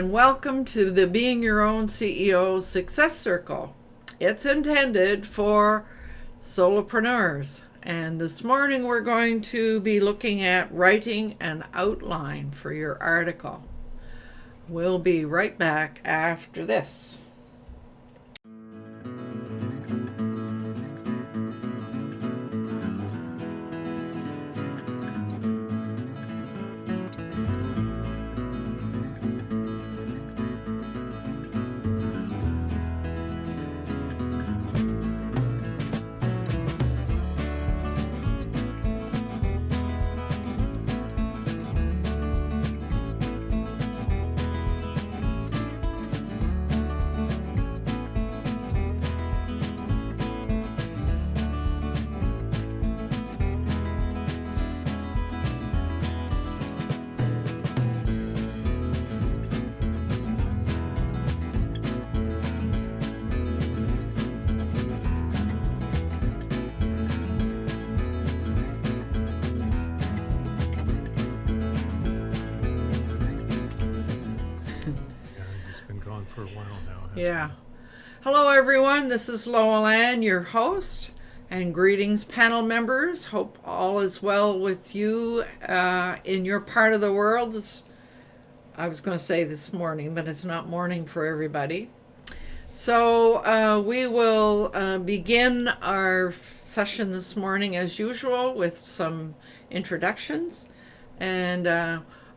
And welcome to the Being Your Own CEO Success Circle. It's intended for solopreneurs. And this morning we're going to be looking at writing an outline for your article. We'll be right back after this. For a while now. Yeah. Hello, everyone. This is Lowell Ann, your host, and greetings, panel members. Hope all is well with you in your part of the world. I was going to say this morning, but it's not morning for everybody. So we will begin our session this morning as usual with some introductions, and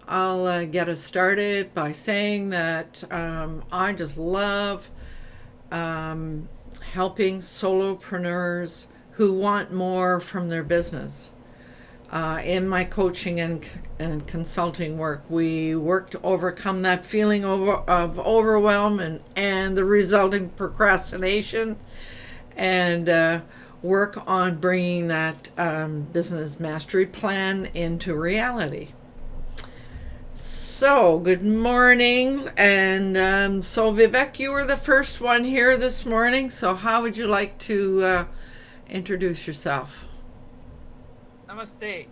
I'll get us started by saying that I just love helping solopreneurs who want more from their business. In my coaching and consulting work, we work to overcome that feeling of overwhelm and the resulting procrastination, and work on bringing that business mastery plan into reality. So, good morning, and so Vivek, you were the first one here this morning, so how would you like to introduce yourself? Namaste.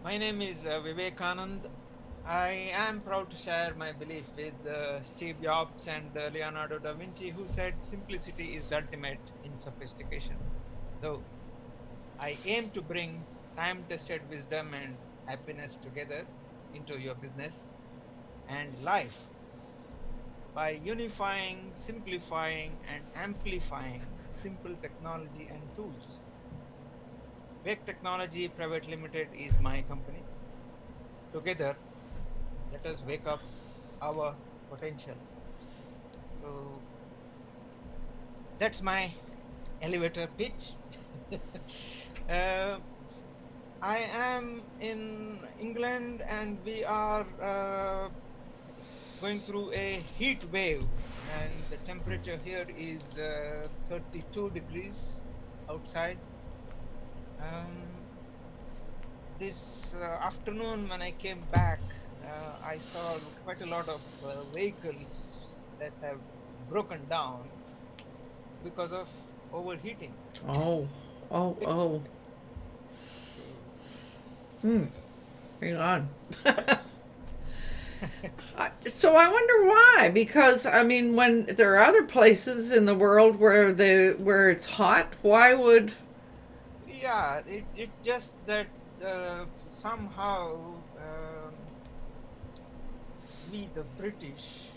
My name is Vivekanand. I am proud to share my belief with Steve Jobs and Leonardo da Vinci, who said simplicity is the ultimate in sophistication. So, I aim to bring time-tested wisdom and happiness together into your business and life by unifying, simplifying, and amplifying simple technology and tools. Wake Technology Private Limited is my company. Together, let us wake up our potential. So that's my elevator pitch. I am in England and we are going through a heat wave, and the temperature here is 32 degrees outside. This afternoon when I came back, I saw quite a lot of vehicles that have broken down because of overheating. Oh. So, Hang on. So I wonder why, because I mean, when there are other places in the world where it's hot, why would... yeah, it just that somehow we the British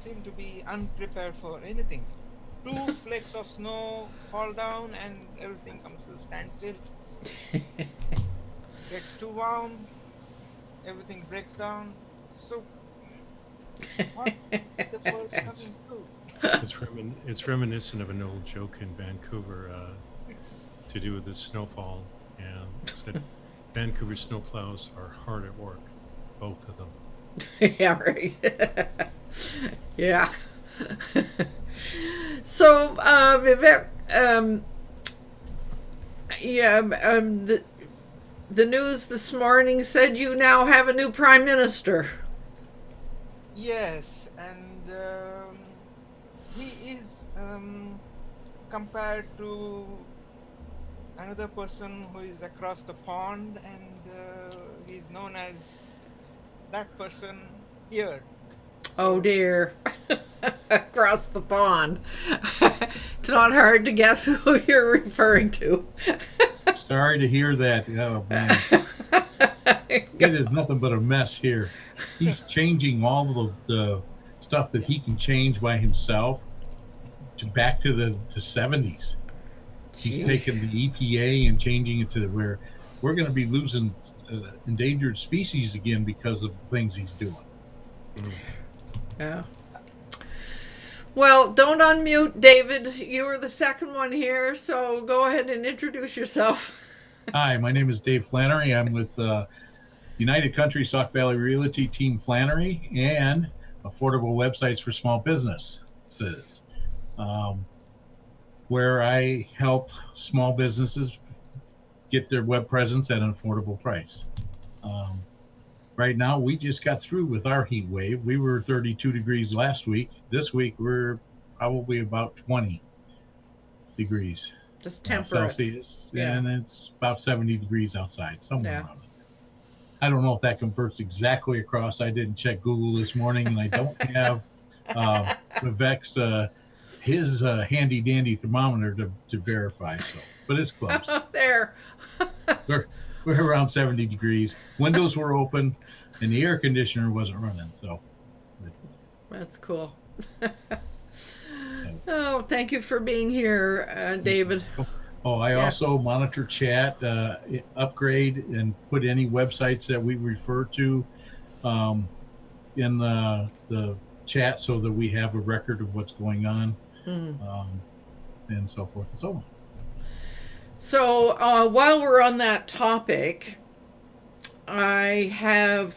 seem to be unprepared for anything. 2 flakes of snow fall down and everything comes to standstill. Gets too warm, everything breaks down. So what is this was coming through? It's reminiscent of an old joke in Vancouver to do with the snowfall, and said Vancouver snowplows are hard at work, both of them. Yeah, right. Yeah. So, Vivek, the news this morning said you now have a new prime minister. Yes, and he is compared to another person who is across the pond, and he's known as that person here. Oh So, dear. Across the pond. It's not hard to guess who you're referring to. Sorry to hear that. Oh man, it is nothing but a mess here. He's changing all of the stuff that he can change by himself to back to the 70s. He's Gee. taken the EPA and changing it to where we're going to be losing endangered species again because of the things he's doing. Yeah. Well, don't unmute, David. You were the second one here, so go ahead and introduce yourself. Hi, my name is Dave Flannery. I'm with United Country Sauk Valley Realty Team Flannery and Affordable Websites for Small Businesses, where I help small businesses get their web presence at an affordable price. Right now, we just got through with our heat wave. We were 32 degrees last week. This week, we're probably about 20 degrees Just temperate. Celsius, Yeah. and it's about 70 degrees outside, somewhere Yeah. around it. I don't know if that converts exactly across. I didn't check Google this morning, and I don't have Vivek's his handy dandy thermometer to verify. So, but it's close. There. We're around 70 degrees. Windows were open, and the air conditioner wasn't running. So, That's cool. so. Oh, thank you for being here, David. Oh, I also monitor chat, upgrade, and put any websites that we refer to in the chat so that we have a record of what's going on, and so forth and so on. So while we're on that topic, I have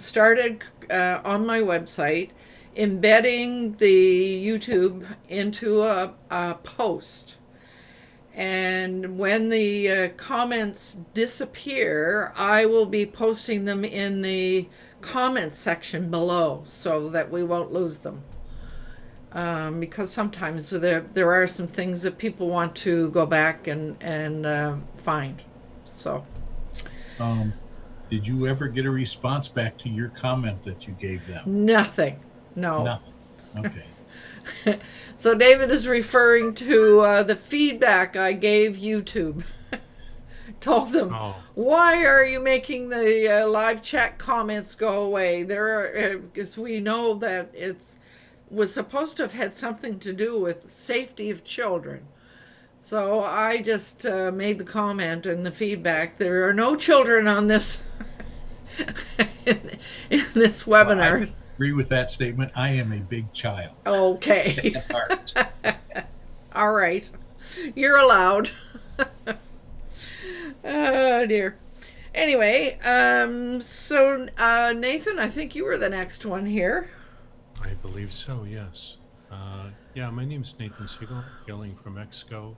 started on my website embedding the YouTube into a post. And when the comments disappear, I will be posting them in the comments section below so that we won't lose them. Because sometimes there are some things that people want to go back and find. So, did you ever get a response back to your comment that you gave them? nothing. No. Nothing. Okay. So David is referring to the feedback I gave YouTube. Told them, why are you making the live chat comments go away? Because we know that was supposed to have had something to do with safety of children. So I just made the comment and the feedback. There are no children on this in this webinar. Well, I agree with that statement. I am a big child. Okay. At heart. All right. You're allowed. Oh, dear. Anyway, so Nathan, I think you were the next one here. I believe so, yes. Yeah, my name is Nathan Siegel, hailing from Mexico.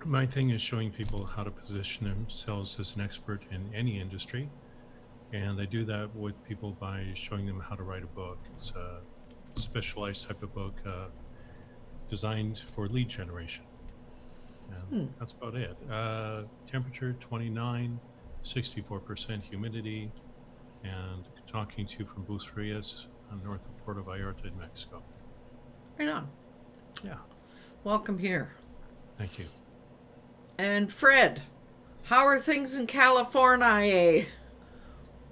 My thing is showing people how to position themselves as an expert in any industry. And I do that with people by showing them how to write a book. It's a specialized type of book designed for lead generation. And that's about it. Temperature 29, 64% humidity, and talking to you from Bucerias, north of Puerto Vallarta in Mexico. Right on. Yeah, Welcome here. thank you. And Fred, how are things in California?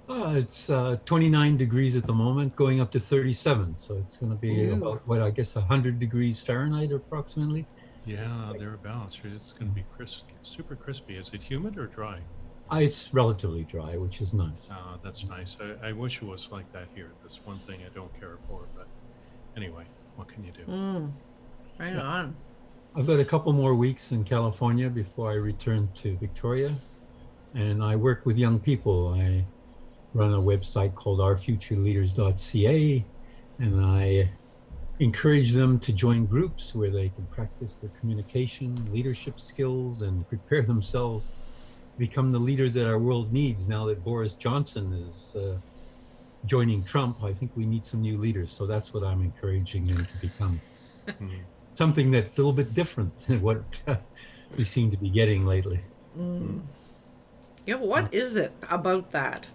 It's 29 degrees at the moment, going up to 37. So it's going to be about, what, I guess 100 degrees Fahrenheit approximately. Yeah, thereabouts. It's going to be super crispy. Is it humid or dry? It's relatively dry, which is nice. That's nice. I wish it was like that here. That's one thing I don't care for. But anyway, what can you do? Right on. I've got a couple more weeks in California before I return to Victoria. And I work with young people. I run a website called ourfutureleaders.ca, and I encourage them to join groups where they can practice their communication, leadership skills, and prepare themselves to become the leaders that our world needs. Now that Boris Johnson is joining Trump, I think we need some new leaders. So that's what I'm encouraging them to become. Something that's a little bit different than what we seem to be getting lately. Yeah, what is it about that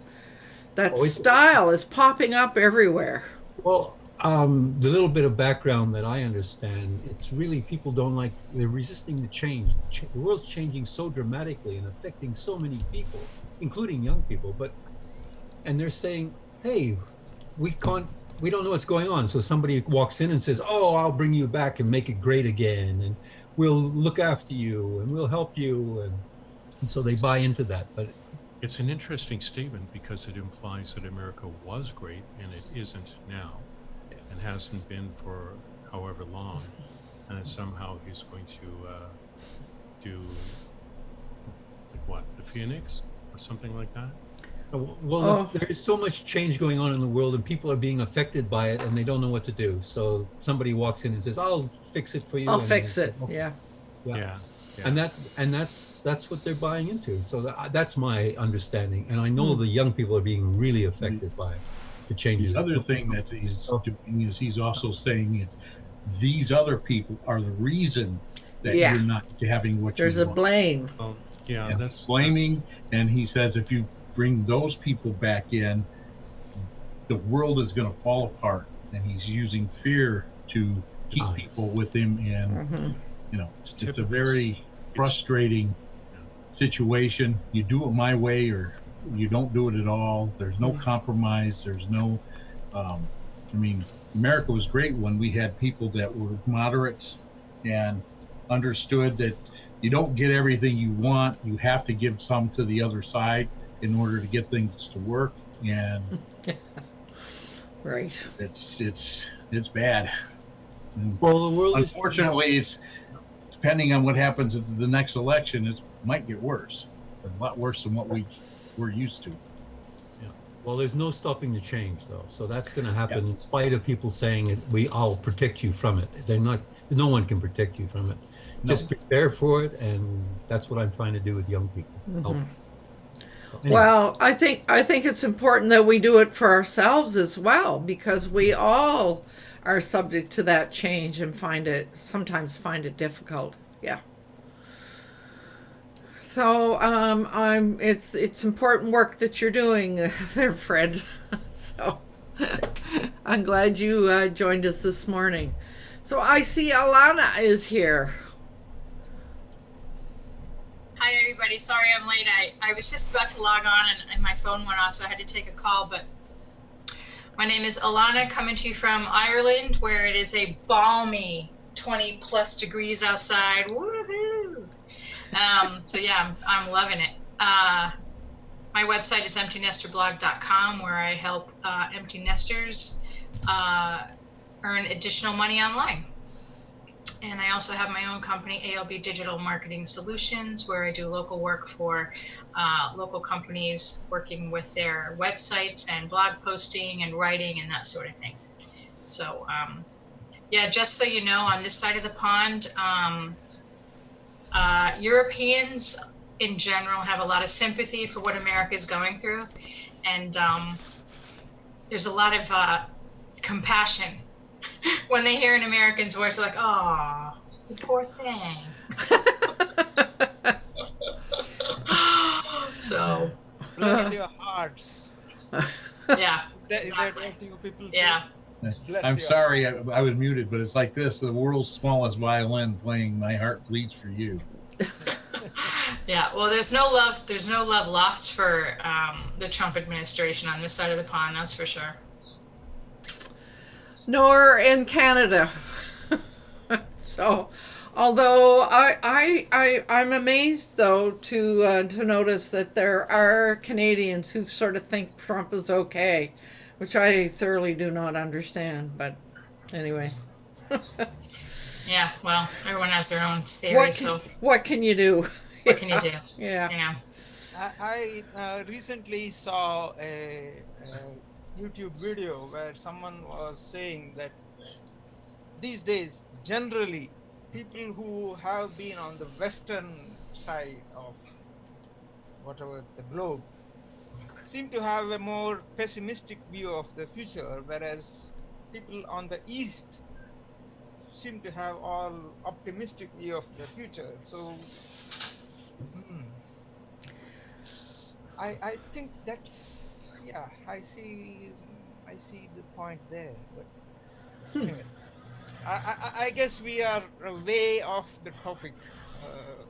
that Oh, style is popping up everywhere. well, the little bit of background that I understand, it's really people don't like, they're resisting the change. The world's changing so dramatically and affecting so many people, including young people. And they're saying, hey, we can't, we don't know what's going on. So somebody walks in and says, oh, I'll bring you back and make it great again. And we'll look after you and we'll help you. And so they buy into that. But It's an interesting statement because it implies that America was great and it isn't now and hasn't been for however long. And that somehow he's going to do, like what, the Phoenix or something like that? well, Oh. there is so much change going on in the world and people are being affected by it and they don't know what to do. So somebody walks in and says, I'll fix it for you. I'll And fix they it. say, "Okay." Yeah. Yeah. Yeah. And that's what they're buying into. So that's my understanding. And I know the young people are being really affected by the changes. The other thing that he's doing is he's also saying it, these other people are the reason that Yeah. you're not having what There's you a want. blame. Well, yeah, And that's blaming, and he says if you bring those people back in, the world is going to fall apart. And he's using fear to keep Ah, people with him, and Hmm. it's a typical. very frustrating situation. You do it my way, or you don't do it at all. There's no compromise. There's no, I mean, America was great when we had people that were moderates and understood that you don't get everything you want. You have to give some to the other side in order to get things to work. And Right. it's bad. And well, the world is unfortunately, it's depending on what happens at the next election, it might get worse, a lot worse than what we're used to. well, there's no stopping the change though. So that's going to happen in spite of people saying I'll protect you from it. They're not, no one can protect you from it. No. Just prepare for it. And that's what I'm trying to do with young people. Help. So anyway. Well, I think it's important that we do it for ourselves as well, because we all are subject to that change and sometimes find it difficult. Yeah. So it's important work that you're doing there, Fred. So I'm glad you joined us this morning. So I see Alana is here. Hi, everybody. Sorry I'm late. I was just about to log on and my phone went off, so I had to take a call. But my name is Alana, coming to you from Ireland, where it is a balmy 20 plus degrees outside. Woohoo! So yeah, I'm loving it. My website is emptynester.blog.com, where I help empty nesters earn additional money online. And I also have my own company, ALB Digital Marketing Solutions, where I do local work for local companies, working with their websites and blog posting and writing and that sort of thing. So yeah, just so you know, on this side of the pond, Europeans in general have a lot of sympathy for what America is going through. And there's a lot of compassion. When they hear an American's voice, they're like, "Oh, you poor thing." So, Bless your hearts. yeah, Is that exactly. what you people say? Yeah. Bless I'm your sorry, I was muted, but it's like this: the world's smallest violin playing "My Heart Bleeds for You." Yeah. Well, there's no love lost for the Trump administration on this side of the pond. That's for sure. Nor in Canada. So, although I'm amazed though to notice that there are Canadians who sort of think Trump is okay, which I thoroughly do not understand. But anyway, Yeah. Well, everyone has their own theory. So what can you do? what can you do? Yeah. You know. I recently saw a YouTube video where someone was saying that these days, generally, people who have been on the western side of whatever the globe seem to have a more pessimistic view of the future, whereas people on the east seem to have all optimistic view of the future. So I think that's Yeah, I see the point there. But anyway, I guess we are way off the topic.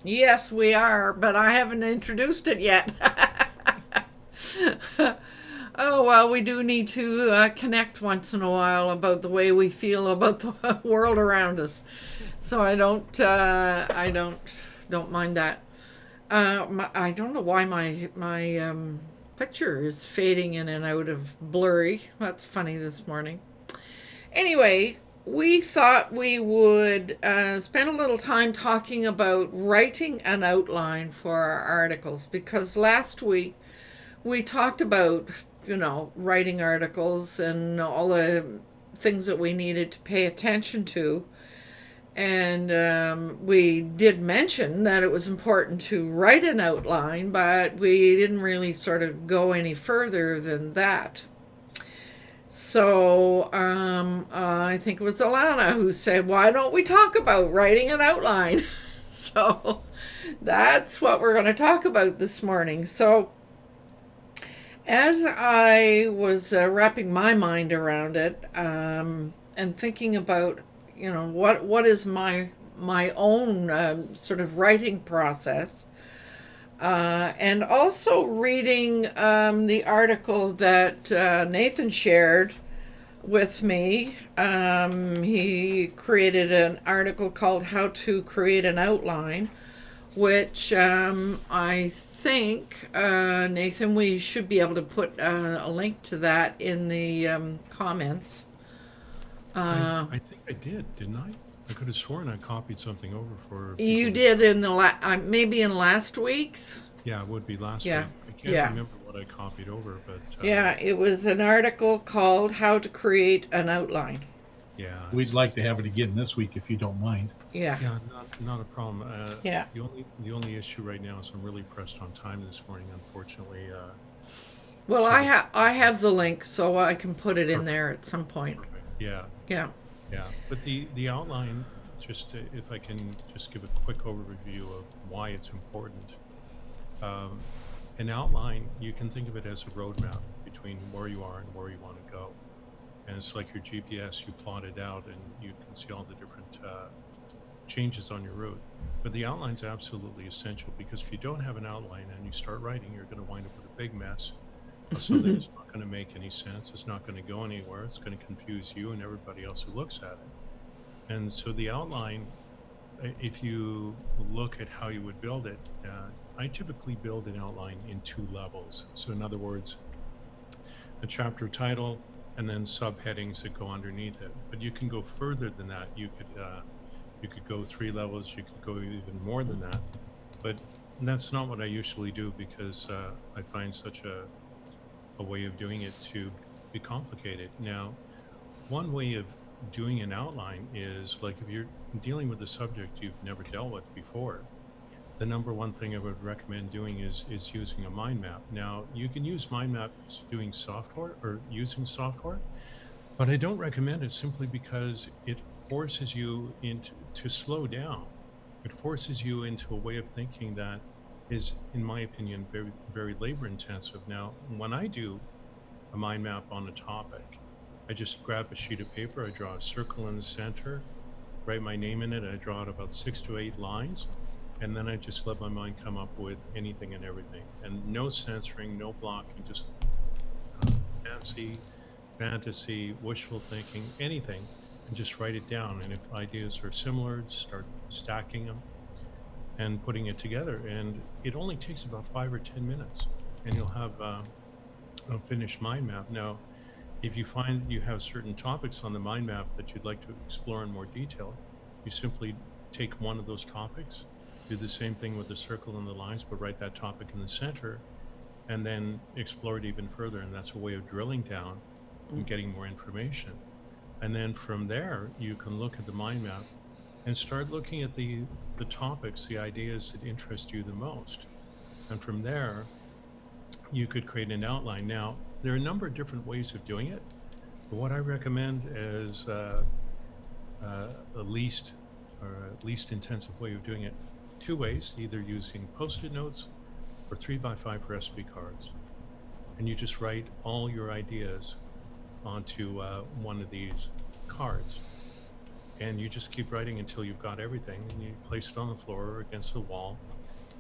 Yes, we are, but I haven't introduced it yet. Oh, well, we do need to connect once in a while about the way we feel about the world around us. So I don't mind that. I don't know why my picture is fading in and out of blurry. That's funny this morning. Anyway, we thought we would spend a little time talking about writing an outline for our articles because last week we talked about, writing articles and all the things that we needed to pay attention to. And we did mention that it was important to write an outline, but we didn't really sort of go any further than that. So I think it was Alana who said, why don't we talk about writing an outline? So that's what we're going to talk about this morning. So as I was wrapping my mind around it and thinking about, what is my own sort of writing process, and also reading the article that Nathan shared with me. He created an article called How to Create an Outline, which I think, Nathan, we should be able to put a link to that in the comments. I think I did, didn't I? I could have sworn I copied something over for people You to- did in the maybe in last week's. Yeah, it would be last Yeah, week. I can't yeah. remember what I copied over, but Yeah, it was an article called How to Create an Outline. yeah, We'd it's- like to have it again this week if you don't mind. Yeah, Yeah, not a problem. Yeah. The only issue right now is I'm really pressed on time this morning. Unfortunately, well, So- I have the link, so I can put it in there at some point. perfect. Yeah, Yeah. yeah. But the outline, just if I can just give a quick overview of why it's important. Um, an outline, you can think of it as a roadmap between where you are and where you want to go. And it's like your GPS, you plot it out and you can see all the different changes on your route. But the outline's absolutely essential because if you don't have an outline and you start writing, you're going to wind up with a big mess. Something that's not going to make any sense. It's not going to go anywhere. It's going to confuse you and everybody else who looks at it. And so the outline, if you look at how you would build it, I typically build an outline in 2 levels. So in other words, a chapter title and then subheadings that go underneath it. But you can go further than that. You could go 3 levels. You could go even more than that. But that's not what I usually do because I find such a way of doing it to be complicated. Now, one way of doing an outline is like if you're dealing with a subject you've never dealt with before, the number one thing I would recommend doing is using a mind map. Now, you can use mind maps doing software or using software, but I don't recommend it simply because it forces you to slow down. It forces you into a way of thinking that is, in my opinion, very, very labor intensive. Now, when I do a mind map on a topic, I just grab a sheet of paper, I draw a circle in the center, write my name in it, I draw out about 6 to 8 lines, and then I just let my mind come up with anything and everything. And no censoring, no blocking, just fantasy, wishful thinking, anything, and just write it down. And if ideas are similar, start stacking them and putting it together. And it only takes about 5 or 10 minutes, and you'll have a finished mind map. Now, if you find you have certain topics on the mind map that you'd like to explore in more detail, you simply take one of those topics, do the same thing with the circle and the lines, but write that topic in the center, and then explore it even further. And that's a way of drilling down and getting more information. And then from there, you can look at the mind map and start looking at the topics, the ideas that interest you the most. And from there, you could create an outline. Now, there are a number of different ways of doing it, but what I recommend is the least intensive way of doing it. 2 ways, either using Post-it notes or 3x5 recipe cards. and you just write all your ideas onto one of these cards. And you just keep writing until you've got everything, and you place it on the floor or against the wall.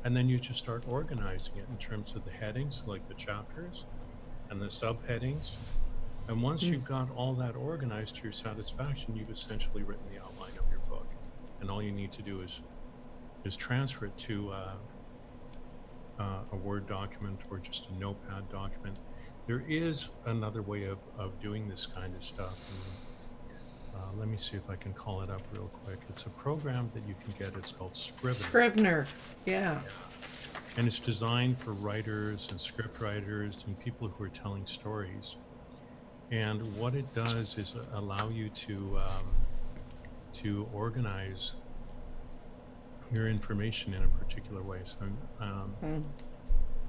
And then you just start organizing it in terms of the headings, like the chapters and the subheadings. And once you've got all that organized to your satisfaction, you've essentially written the outline of your book. And all you need to do is transfer it to a Word document or just a Notepad document. There is another way of doing this kind of stuff. And, let me see if I can call it up real quick. It's a program that you can get. It's called Scrivener. Scrivener, yeah. And it's designed for writers and script writers and people who are telling stories. And what it does is allow you to organize your information in a particular way. So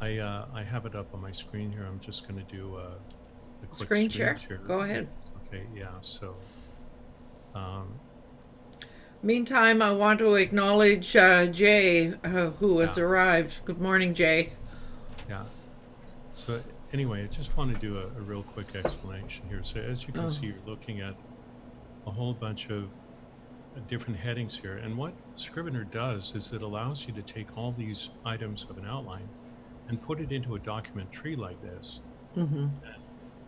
I have it up on my screen here. I'm just going to do a quick Screen share? Go ahead. Okay, yeah. So Meantime, I want to acknowledge Jay, who has arrived. Good morning, Jay. yeah. So anyway, I just want to do a real quick explanation here. So as you can see, you're looking at a whole bunch of different headings here. And what Scrivener does is it allows you to take all these items of an outline and put it into a document tree like this. And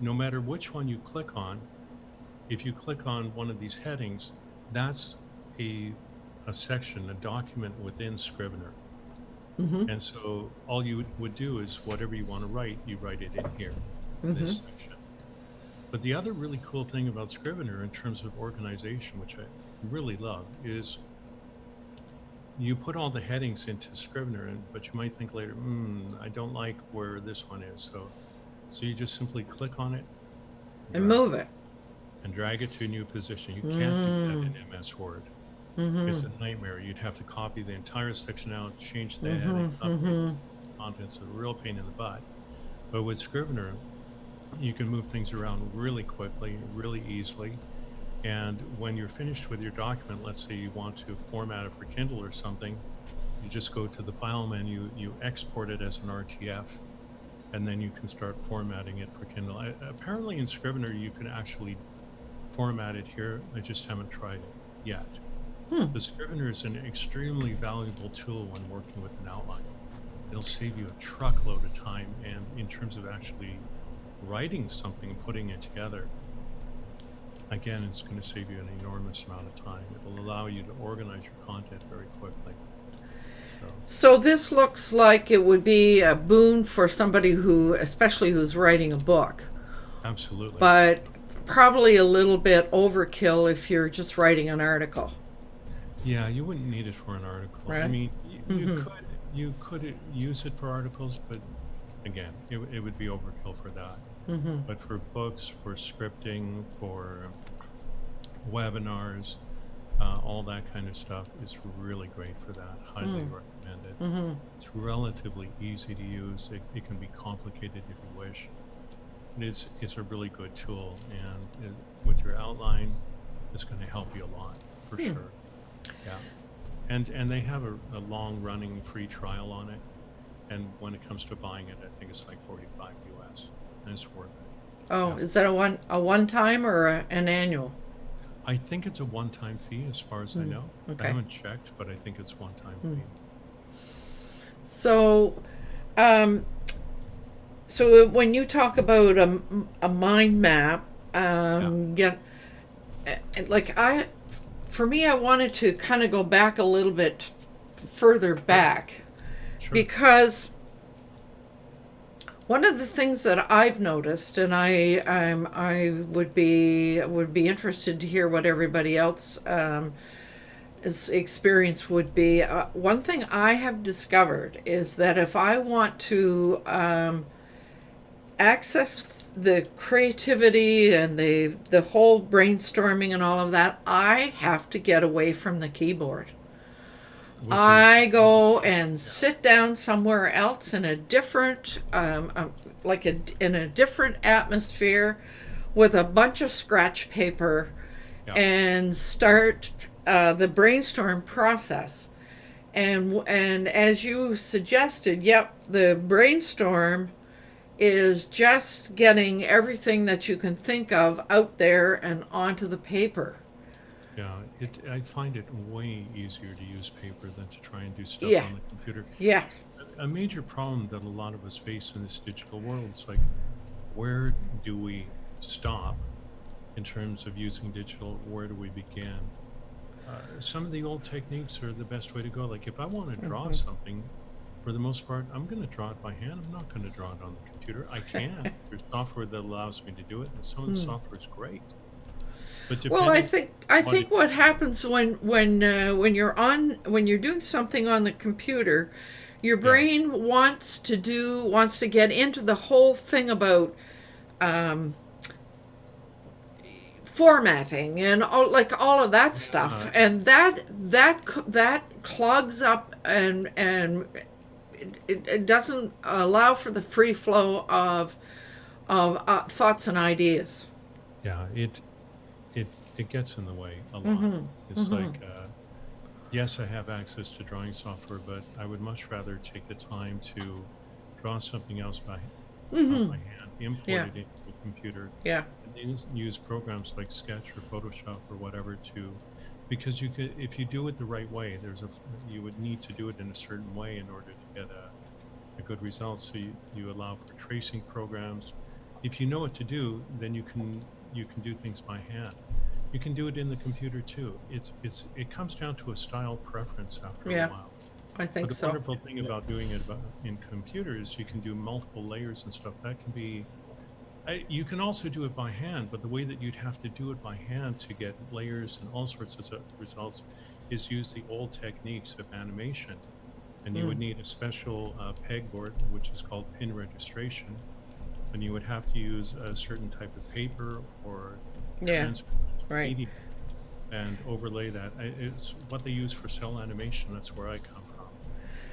no matter which one you click on, if you click on one of these headings, that's a section, a document within Scrivener. And so all you would do is whatever you want to write, you write it in here, this section. But the other really cool thing about Scrivener in terms of organization, which I really love, is you put all the headings into Scrivener, but you might think later, I don't like where this one is. So you just simply click on it And move it. and drag it to a new position. You can't do that in MS Word. It's a nightmare. You'd have to copy the entire section out, change the heading, update the contents. A real pain in the butt. But with Scrivener, you can move things around really quickly, really easily. And when you're finished with your document, let's say you want to format it for Kindle or something, you just go to the file menu, you export it as an RTF, and then you can start formatting it for Kindle. Apparently in Scrivener, you can actually format it here. I just haven't tried it yet. The Scrivener is an extremely valuable tool when working with an outline. It'll save you a truckload of time, and in terms of actually writing something and putting it together, again, it's going to save you an enormous amount of time. It will allow you to organize your content very quickly. So this looks like it would be a boon for somebody who, especially who's writing a book. Absolutely. But probably a little bit overkill if you're just writing an article. Yeah, you wouldn't need it for an article. Right. I mean, you could use it for articles, but again, it would be overkill for that. But for books, for scripting, for webinars, all that kind of stuff is really great for that. Highly recommend it. It's relatively easy to use. It can be complicated if you wish. It's a really good tool, and with your outline, it's going to help you a lot for sure. Yeah, and they have a long-running free trial on it, and when it comes to buying it, I think it's like $45 US, and it's worth it. Oh, Yeah. is that a one time or an annual? I think it's a one-time fee, as far as I know. Okay. I haven't checked, but I think it's one-time fee. So, so when you talk about a mind map, for me, I wanted to kind of go back a little bit further back, Sure. because one of the things that I've noticed, and I would be interested to hear what everybody else experience would be. One thing I have discovered is that if I want to access the creativity and the whole brainstorming and all of that, I have to get away from the keyboard. I go and sit down somewhere else in a different, in a different atmosphere, with a bunch of scratch paper, and start the brainstorm process. And as you suggested, the brainstorm is just getting everything that you can think of out there and onto the paper. Yeah, I find it way easier to use paper than to try and do stuff Yeah. on the computer. Yeah. A major problem that a lot of us face in this digital world is like, where do we stop in terms of using digital? Where do we begin? Some of the old techniques are the best way to go. Like if I want to draw something, for the most part, I'm going to draw it by hand. I'm not going to draw it on the computer. I can. There's software that allows me to do it, and some of the software is great. But Well, I depending think what happens when you're doing something on the computer, your brain wants to get into the whole thing about formatting and all of that stuff, and that clogs up, and it doesn't allow for the free flow of thoughts and ideas. yeah, it gets in the way a lot. It's like, yes, I have access to drawing software, but I would much rather take the time to draw something else by hand, import Yeah. it into the computer, Yeah. and use programs like Sketch or Photoshop or whatever because you could, if you do it the right way, you would need to do it in a certain way in order to get a good result. So you allow for tracing programs. If you know what to do, then you can do things by hand. You can do it in the computer too. It comes down to a style preference after Yeah. a while. I But think the so. wonderful thing about doing it in computers, you can do multiple layers and stuff. That can be, you can also do it by hand, but the way that you'd have to do it by hand to get layers and all sorts of results is use the old techniques of animation. And you would need a special pegboard, which is called pin registration. And you would have to use a certain type of paper or Yeah. transparent Right. medium and overlay that. It's what they use for cell animation. That's where I come from.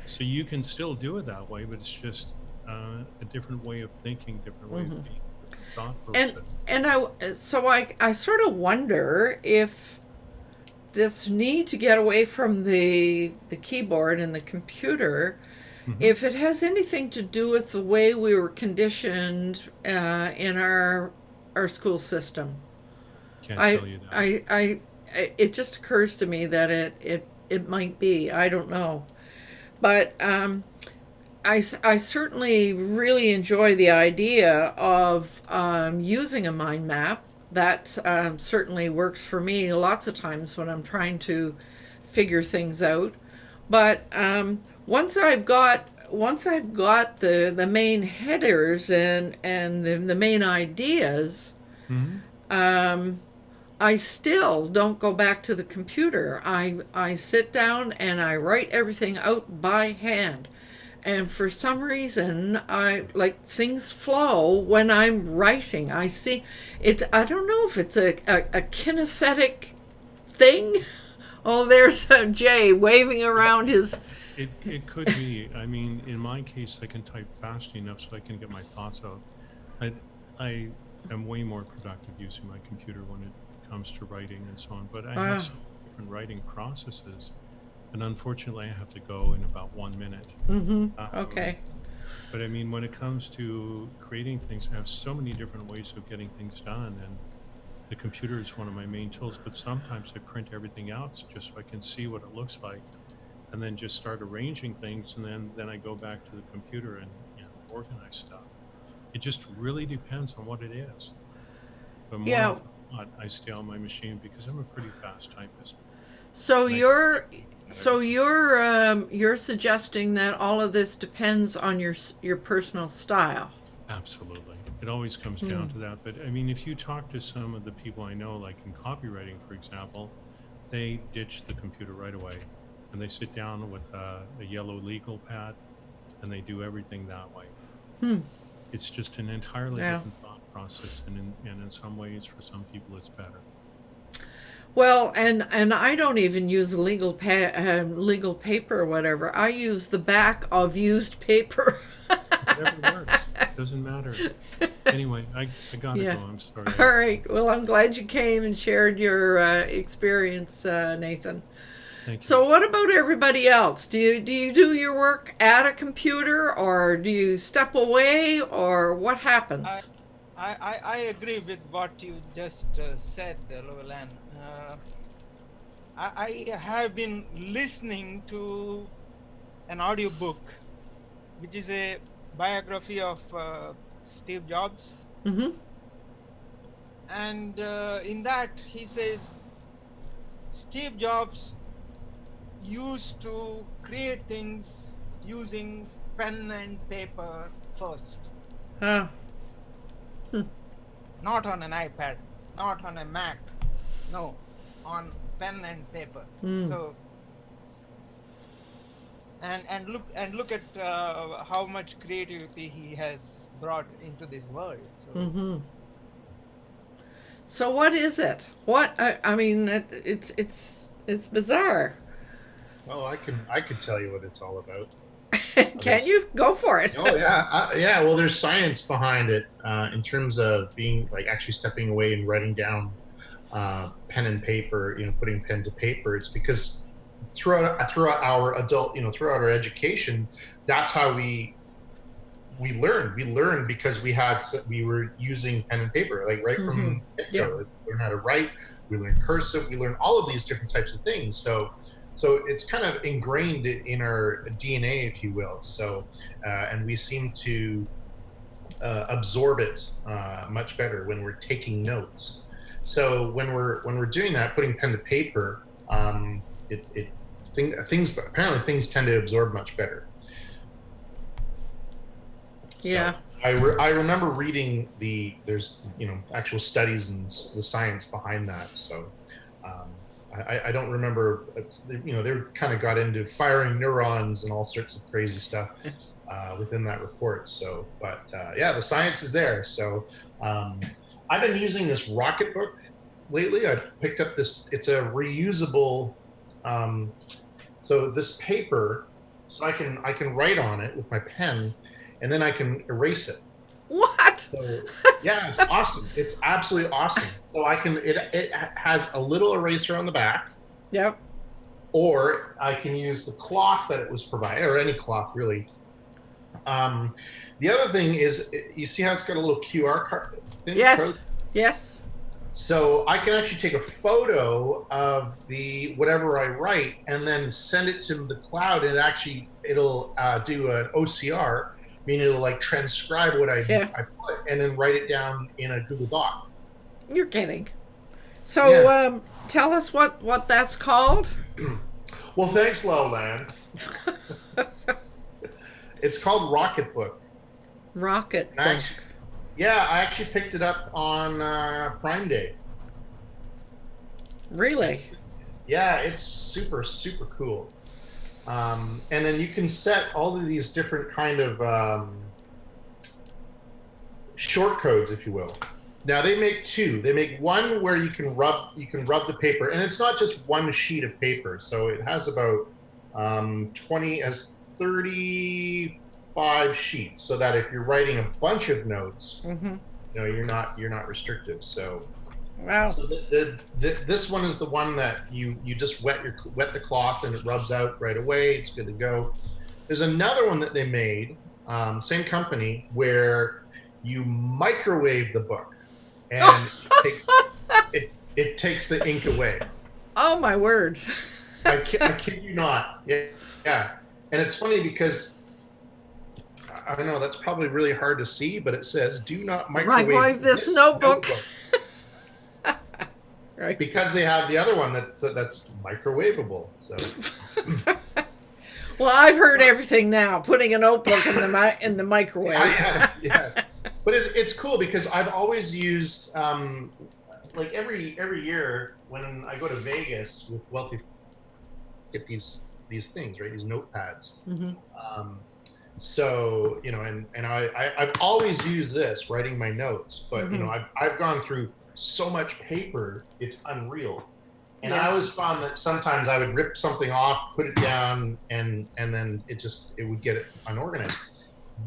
So you can still do it that way, but it's just a different way of thinking, different way of being, different thought process. And I sort of wonder if this need to get away from the keyboard and the computer, if it has anything to do with the way we were conditioned in our school system. Can't I, tell you that. it just occurs to me that it might be. I don't know, but I certainly really enjoy the idea of using a mind map. That certainly works for me lots of times when I'm trying to figure things out. But once I've got the main headers and the main ideas, I still don't go back to the computer. I sit down and I write everything out by hand. And for some reason, I like things flow when I'm writing. I see it. I don't know if it's a kinesthetic thing. Oh, there's Jay waving around his. It could be. I mean, in my case, I can type fast enough so I can get my thoughts out. I am way more productive using my computer when it comes to writing and so on. But I have some different writing processes, and unfortunately, I have to go in about 1 minute. Okay. But I mean, when it comes to creating things, I have so many different ways of getting things done, and the computer is one of my main tools. But sometimes I print everything out just so I can see what it looks like, and then just start arranging things, and then I go back to the computer and organize stuff. It just really depends on what it is. But more often than not, I stay on my machine because I'm a pretty fast typist. So you're suggesting that all of this depends on your personal style. Absolutely. It always comes down to that. But I mean, if you talk to some of the people I know, like in copywriting, for example, they ditch the computer right away and they sit down with a yellow legal pad and they do everything that way. It's just an entirely different thought process. And in some ways, for some people, it's better. Well, and I don't even use legal paper or whatever. I use the back of used paper. Whatever works. Doesn't matter. Anyway, I gotta go. I'm sorry. All right. Well, I'm glad you came and shared your experience, Nathan. Thank you. So what about everybody else? Do you do your work at a computer, or do you step away, or what happens? I agree with what you just said, Llewellyn. I have been listening to an audiobook, which is a biography of Steve Jobs. Mm-hmm. And in that, he says Steve Jobs used to create things using pen and paper first, Huh. not on an iPad, not on a Mac, no, on pen and paper. So and look at how much creativity he has brought into this world. So So what is it? What I mean, it's bizarre. Well, I could tell you what it's all about. Can you go for it? Oh yeah, yeah. Well, there's science behind it in terms of being like actually stepping away and writing down pen and paper. Putting pen to paper. It's because throughout our adult, throughout our education, that's how we learned. We learned because we were using pen and paper, like right from Yeah. we learned how to write. We learned cursive. We learned all of these different types of things. So it's kind of ingrained in our DNA, if you will. So, and we seem to absorb it much better when we're taking notes. So when we're doing that, putting pen to paper, things tend to absorb much better. So Yeah. I remember reading there's actual studies and the science behind that. So. I don't remember, they kind of got into firing neurons and all sorts of crazy stuff within that report. So, but yeah, the science is there. So I've been using this Rocketbook lately. I picked up it's a reusable, so this paper, so I can write on it with my pen and then I can erase it. What? So, yeah, it's awesome. It's absolutely awesome. So it has a little eraser on the back. Yep. Or I can use the cloth that it was provided, or any cloth really. The other thing is, you see how it's got a little QR thing? Yes. Yes. So I can actually take a photo of whatever I write and then send it to the cloud, and it'll do an OCR. Meaning it'll like transcribe what I put and then write it down in a Google Doc. You're kidding. So tell us what that's called. Well, thanks, Lowland. It's called Rocketbook. Rocketbook. I actually picked it up on Prime Day. Really? Yeah, it's super, super cool. And then you can set all of these different kind of short codes, if you will. Now they make two. They make one where you can rub the paper, and it's not just one sheet of paper. So it has about 35 sheets, so that if you're writing a bunch of notes, you're not restricted. So. Wow. So this one is the one that you just wet the cloth and it rubs out right away. It's good to go. There's another one that they made, same company, where you microwave the book and it takes the ink away. Oh my word! I kid you not. Yeah. And it's funny because I don't know, that's probably really hard to see, but it says do not microwave this notebook. Right. Because they have the other one that's microwavable. So. Well, I've heard everything now. Putting a notebook in the microwave. Yeah. But it's cool because I've always used like every year when I go to Vegas with Wealthy, get these things, right? These notepads. So and I've always used this writing my notes, but I've gone through so much paper, it's unreal. And I always found that sometimes I would rip something off, put it down, and then it would get it unorganized.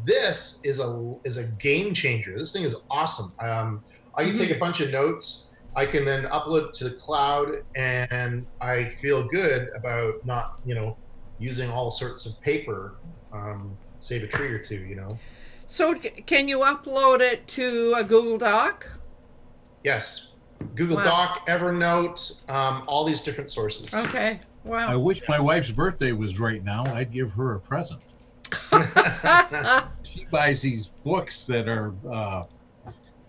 This is a game changer. This thing is awesome. I can take a bunch of notes I can then upload to the cloud, and I feel good about not, using all sorts of paper, save a tree or two, So can you upload it to a Google Doc? Yes. Google Wow. Doc, Evernote, all these different sources. Okay. I Wow. wish my wife's birthday was right now. I'd give her a present. She buys these books that are,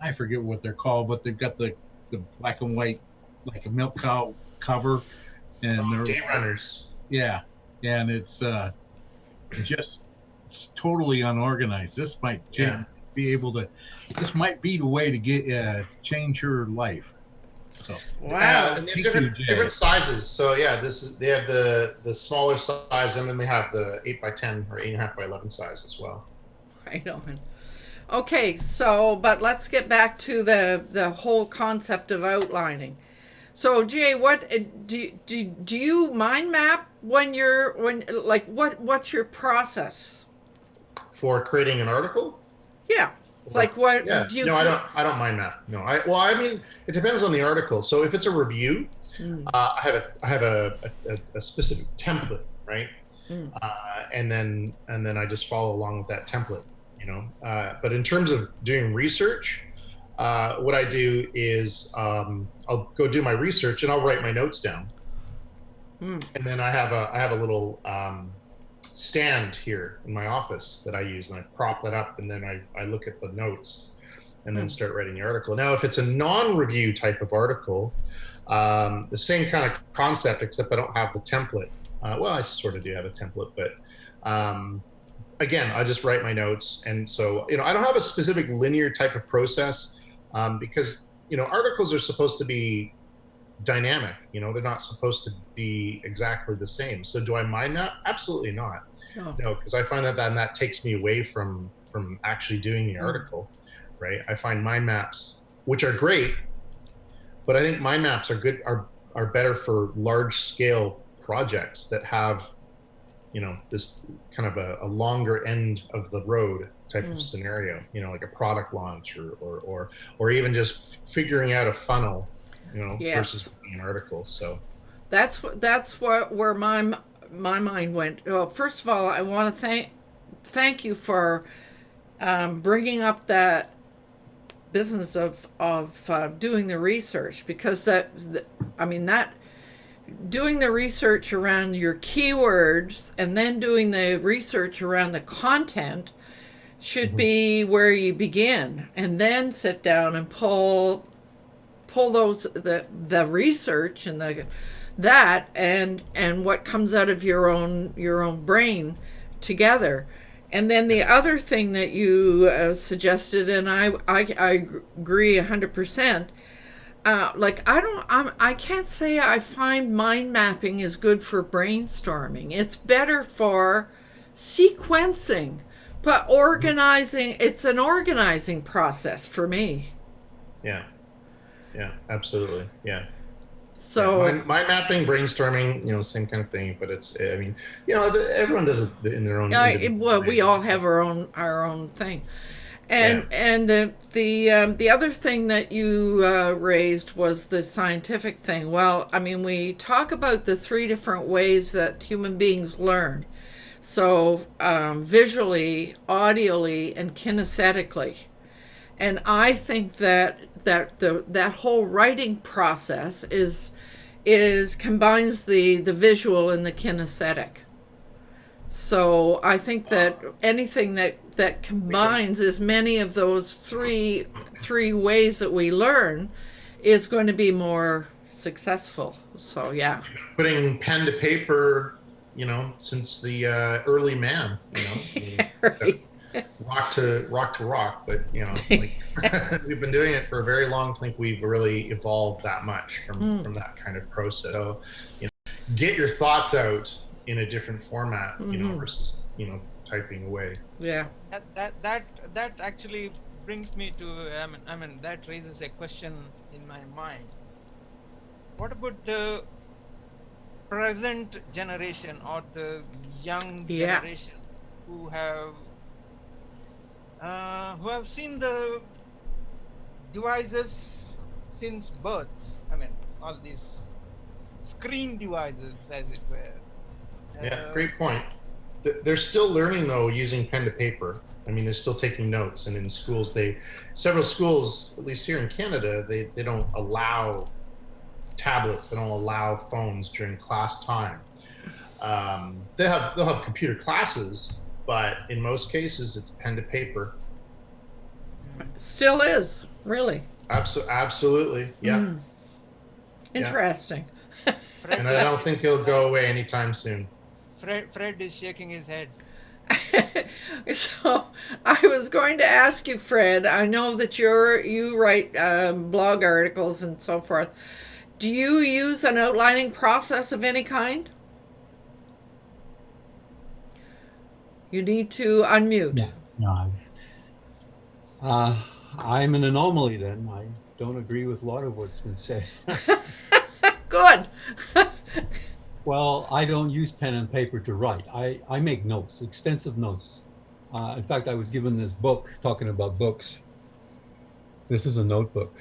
I forget what they're called, but they've got the black and white, like a milk cow cover. And they're, Day runners. yeah. And it's just it's totally unorganized. This might be able to, this might be the way to get change her life. So Wow. And they have different sizes. So yeah, they have the smaller size, and then they have the 8x10 or 8.5 by 11 size as well. Right on. Okay, so but let's get back to the whole concept of outlining. So Jay, what do you mind map what's your process? For creating an article? Yeah. Like what Yeah. do you No, I don't mind map. No. I mean, it depends on the article. So if it's a review, I have a specific template, right? And then I just follow along with that template, but in terms of doing research, what I do is I'll go do my research and I'll write my notes down. And then I have a little stand here in my office that I use, and I prop that up, and then I look at the notes and then start writing the article. Now, if it's a non-review type of article, the same kind of concept, except I don't have the template. Well, I sort of do have a template, but again, I just write my notes. And so, I don't have a specific linear type of process, because, articles are supposed to be dynamic. They're not supposed to be exactly the same. So do I mind that? Absolutely not. No, because I find that takes me away from actually doing the article, right? I find mind maps, which are great, but I think mind maps are better for large scale projects that have, this kind of a longer end of the road type of scenario, like a product launch or even just figuring out a funnel, versus an article. So that's where my mind went. Well, first of all, I want to thank you for bringing up that business of doing the research, because doing the research around your keywords and then doing the research around the content should be where you begin, and then sit down and pull those the research and and what comes out of your own brain together. And then the other thing that you suggested, and I agree 100%. I can't say I find mind mapping is good for brainstorming. It's better for sequencing, but organizing. It's an organizing process for me. Yeah, absolutely. Yeah. So mind mapping, brainstorming, same kind of thing, but it's, everyone does it in their own. Well, we all have our own thing. And the other thing that you raised was the scientific thing. Well, we talk about the 3 different ways that human beings learn. So visually, audially, and kinesthetically. And I think that whole writing process combines the visual and the kinesthetic. So I think that anything that combines as many of those three ways that we learn is going to be more successful. So yeah, putting pen to paper, since the early man, right. rock to rock, but we've been doing it for a very long time. I think we've really evolved that much from that kind of process. So, get your thoughts out in a different format, versus typing away. Yeah. That actually brings me to that raises a question in my mind. What about the present generation or the young generation who have seen the devices since birth. I mean, all these screen devices, as it were. Yeah, great point. They're still learning though using pen to paper. I mean, they're still taking notes, and in schools, several schools, at least here in Canada, they don't allow tablets. They don't allow phones during class time. They'll have computer classes, but in most cases, it's pen to paper. Still is, really. Absolutely, yeah. Mm. Interesting. And I don't think it'll go away anytime soon. Fred is shaking his head. So I was going to ask you, Fred, I know that you write blog articles and so forth. Do you use an outlining process of any kind? You need to unmute. No. I'm an anomaly then. I don't agree with a lot of what's been said. Good. Well, I don't use pen and paper to write. I make notes, extensive notes. In fact, I was given this book talking about books. This is a notebook.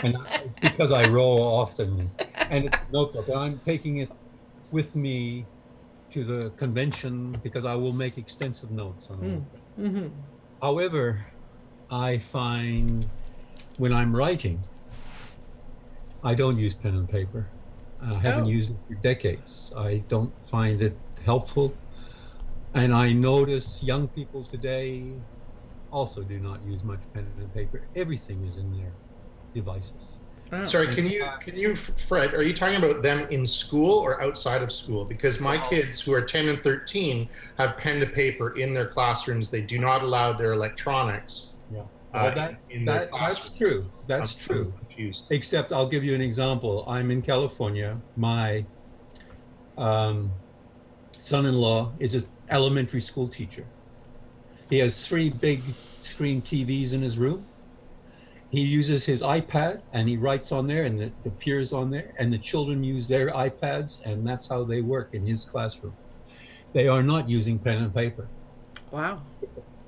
And because I row often, and it's a notebook, and I'm taking it with me to the convention because I will make extensive notes on it. Mm-hmm. However, I find when I'm writing, I don't use pen and paper. I haven't used it for decades. I don't find it helpful. And I notice young people today also do not use much pen and paper. Everything is in their devices. Oh. Sorry, can you, Fred, are you talking about them in school or outside of school? Because my kids who are 10 and 13 have pen to paper in their classrooms. They do not allow their electronics. Yeah. Well, that's true. That's true. Confused. Except I'll give you an example. I'm in California. My son-in-law is an elementary school teacher. He has 3 big screen TVs in his room. He uses his iPad and he writes on there, and it appears on there, and the children use their iPads, and that's how they work in his classroom. They are not using pen and paper. Wow.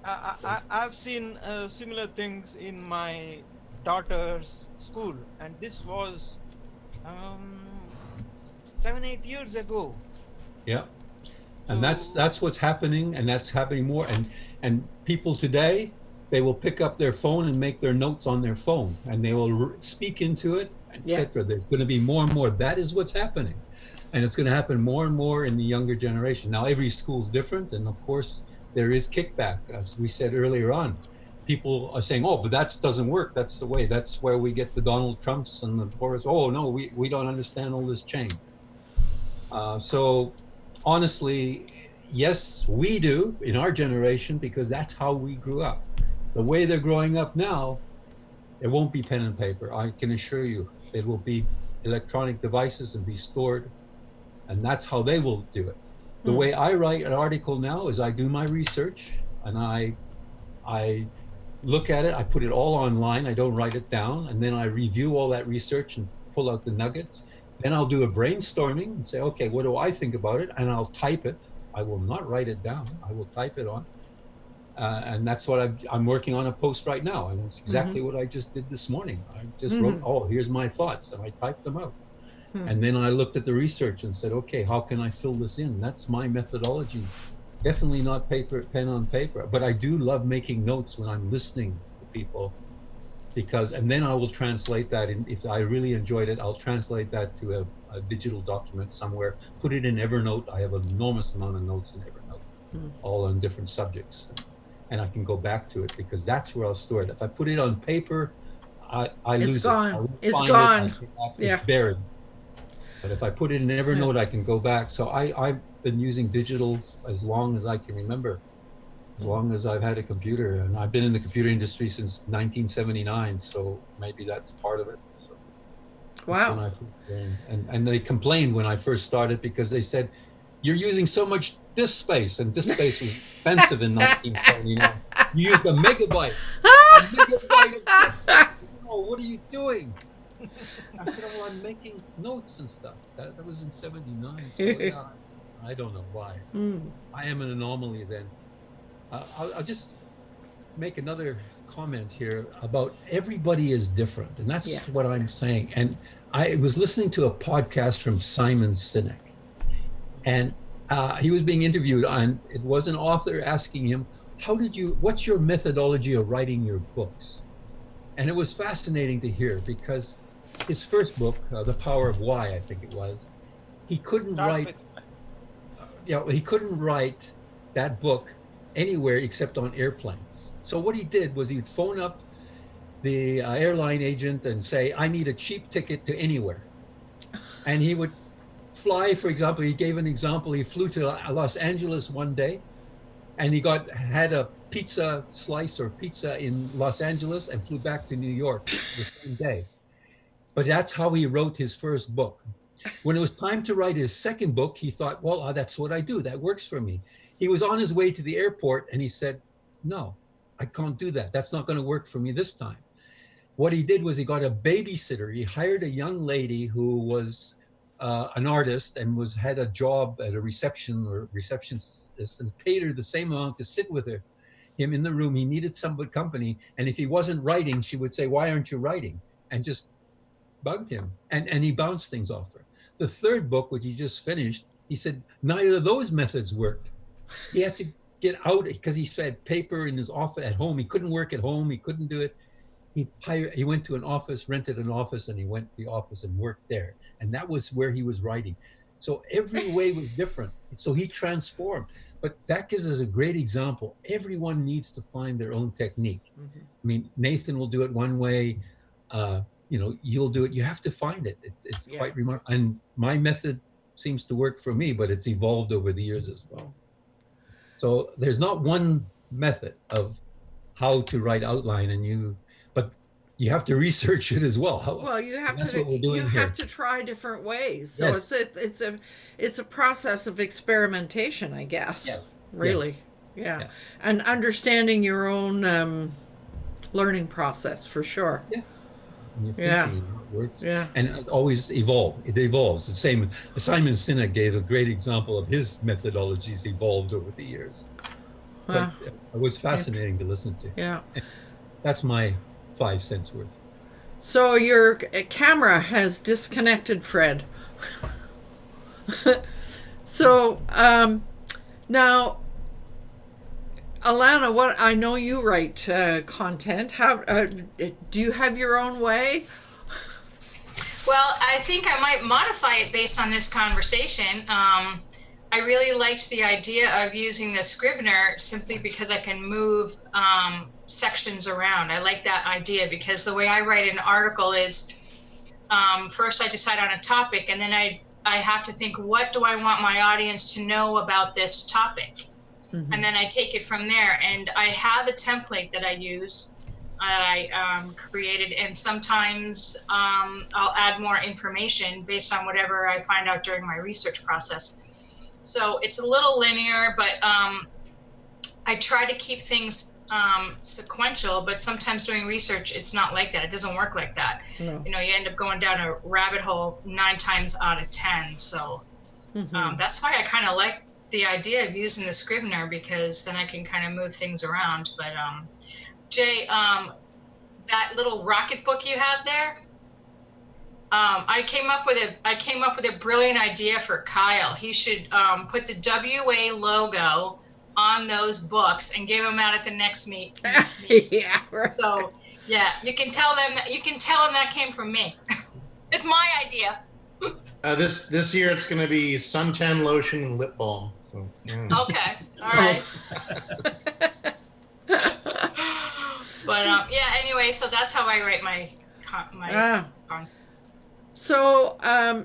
I've seen similar things in my daughter's school, and this was 7-8 years ago. Yeah, and that's what's happening, and that's happening more. And people today, they will pick up their phone and make their notes on their phone, and they will speak into it, etc. There's going to be more and more. That is what's happening, and it's going to happen more and more in the younger generation. Now, every school's different, and of course, there is kickback, as we said earlier on. People are saying, "Oh, but that doesn't work. That's the way. That's where we get the Donald Trumps and the Boris." Oh no, we don't understand all this change. So, honestly, yes, we do in our generation because that's how we grew up. The way they're growing up now, it won't be pen and paper. I can assure you, it will be electronic devices and be stored, and that's how they will do it. The way I write an article now is I do my research and I look at it, I put it all online, I don't write it down, and then I review all that research and pull out the nuggets. Then I'll do a brainstorming and say, okay, what do I think about it? And I'll type it. I will not write it down. I will type it on. And that's what I'm working on a post right now. And it's exactly what I just did this morning. I just wrote, oh, here's my thoughts, and I typed them out. And then I looked at the research and said, okay, how can I fill this in? That's my methodology. Definitely not pen on paper, but I do love making notes when I'm listening to people, and then I will translate that. If I really enjoyed it, I'll translate that to a digital document somewhere, put it in Evernote. I have an enormous amount of notes in Evernote, all on different subjects. And I can go back to it because that's where I'll store it. If I put it on paper, I lose it. It's gone. It's buried. But if I put it in Evernote, I can go back. So I've been using digital as long as I can remember, as long as I've had a computer. And I've been in the computer industry since 1979, so maybe that's part of it. So wow. And they complained when I first started because they said, you're using so much disk space, and disk space was expensive in 1979. You used a megabyte. A megabyte of disk space. Oh, what are you doing? I said, well, I'm making notes and stuff. That was in 79. So yeah, I don't know why. I am an anomaly then. I'll just make another comment here about everybody is different, and that's Yeah. what I'm saying. And I was listening to a podcast from Simon Sinek, and he was being interviewed on. It was an author asking him, what's your methodology of writing your books? And it was fascinating to hear because his first book, The Power of Why, I think it was, he couldn't Start write. He couldn't write that book anywhere except on airplanes. So what he did was he'd phone up the airline agent and say, I need a cheap ticket to anywhere. And he would fly, for example, he gave an example, he flew to Los Angeles one day and he had a pizza slice or pizza in Los Angeles and flew back to New York the same day. But that's how he wrote his first book. When it was time to write his second book, he thought, well, that's what I do. That works for me. He was on his way to the airport and he said, no, I can't do that. That's not going to work for me this time. What he did was he got a babysitter. He hired a young lady who was an artist and had a job at a receptionist and paid her the same amount to sit with him in the room. He needed some company. And if he wasn't writing, she would say, why aren't you writing? And just bugged him. And he bounced things off her. The third book, which he just finished, he said, neither of those methods worked. He had to get out because he had paper in his office at home. He couldn't work at home. He couldn't do it. He went to an office, rented an office, and he went to the office and worked there. And that was where he was writing. So every way was different. So he transformed. But that gives us a great example. Everyone needs to find their own technique. Mm-hmm. I mean, Nathan will do it one way. You'll do it. You have to find it. It's quite remarkable. And my method seems to work for me, but it's evolved over the years as well. So there's not one method of how to write outline, but you have to research it as well. You have that's to. what we're doing You here. have to try different ways. So Yes. it's a process of experimentation, I guess. Yeah. Really. Yes. Yeah. And understanding your own learning process for sure. Yeah. And you're Yeah. thinking how it works. Yeah. And it always evolves. It evolves. The same. Simon Sinek gave a great example of his methodologies evolved over the years. But it was fascinating to listen to. Yeah. That's my 5 cents worth. So your camera has disconnected, Fred. So now, Alana, what I know you write content. How do you have your own way? Well, I think I might modify it based on this conversation. I really liked the idea of using the Scrivener simply because I can move sections around. I like that idea because the way I write an article is first I decide on a topic and then I have to think, what do I want my audience to know about this topic? Mm-hmm. And then I take it from there. And I have a template that I use. I created, and sometimes I'll add more information based on whatever I find out during my research process. So it's a little linear, but I try to keep things sequential, but sometimes doing research, it's not like that. It doesn't work like that. No. You end up going down a rabbit hole 9 times out of 10. So that's why I kind of like the idea of using the Scrivener, because then I can kind of move things around. But Jay, that little Rocketbook you have there, I came up with a brilliant idea for Kyle. He should put the WA logo on those books and give them out at the next meet. Yeah, right. So yeah, you can tell them that came from me. It's my idea. This year it's going to be suntan lotion and lip balm. So, Okay, all right. But anyway, so that's how I write my content. So I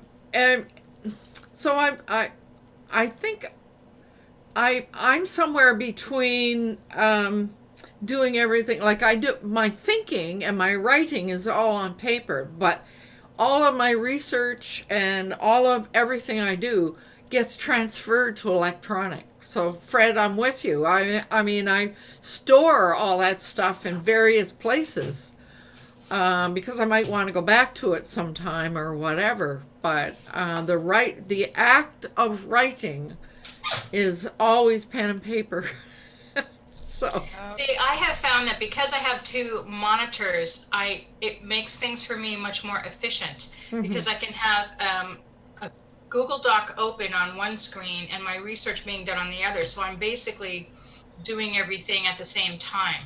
think I'm somewhere between doing everything. Like I do, my thinking and my writing is all on paper, but all of my research and all of everything I do gets transferred to electronic. So Fred, I'm with you. I mean, I store all that stuff in various places because I might want to go back to it sometime or whatever. But the act of writing is always pen and paper. So, See, I have found that because I have two monitors, it makes things for me much more efficient because I can have a Google Doc open on one screen and my research being done on the other. So I'm basically doing everything at the same time.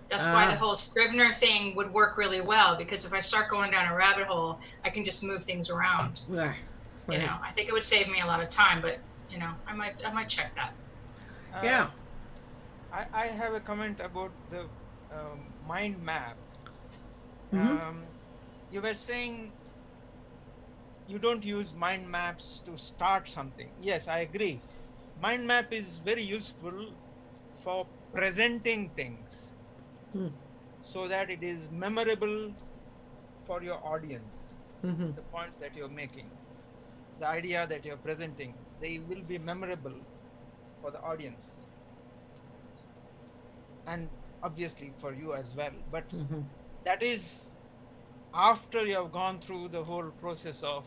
That's why the whole Scrivener thing would work really well, because if I start going down a rabbit hole, I can just move things around. yeah, You know, I think it would save me a lot of time, but you know, I might check that. yeah. I have a comment about the mind map. You were saying you don't use mind maps to start something. Yes, I agree. Mind map is very useful for presenting things so that it is memorable for your audience. The points that you're making, the idea that you're presenting, they will be memorable for the audience. And obviously for you as well. But that is after you have gone through the whole process of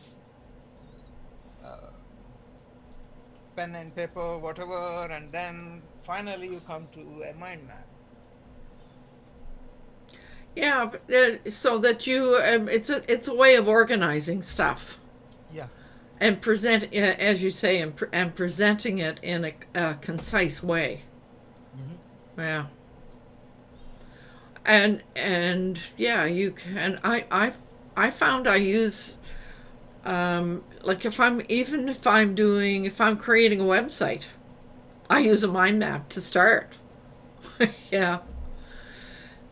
pen and paper, whatever, and then finally you come to a mind map. Yeah, so that you, it's a way of organizing stuff. Yeah. And present, as you say, and presenting it in a concise way. Yeah. And yeah, you can. I found I use, like if I'm creating a website, I use a mind map to start. Yeah.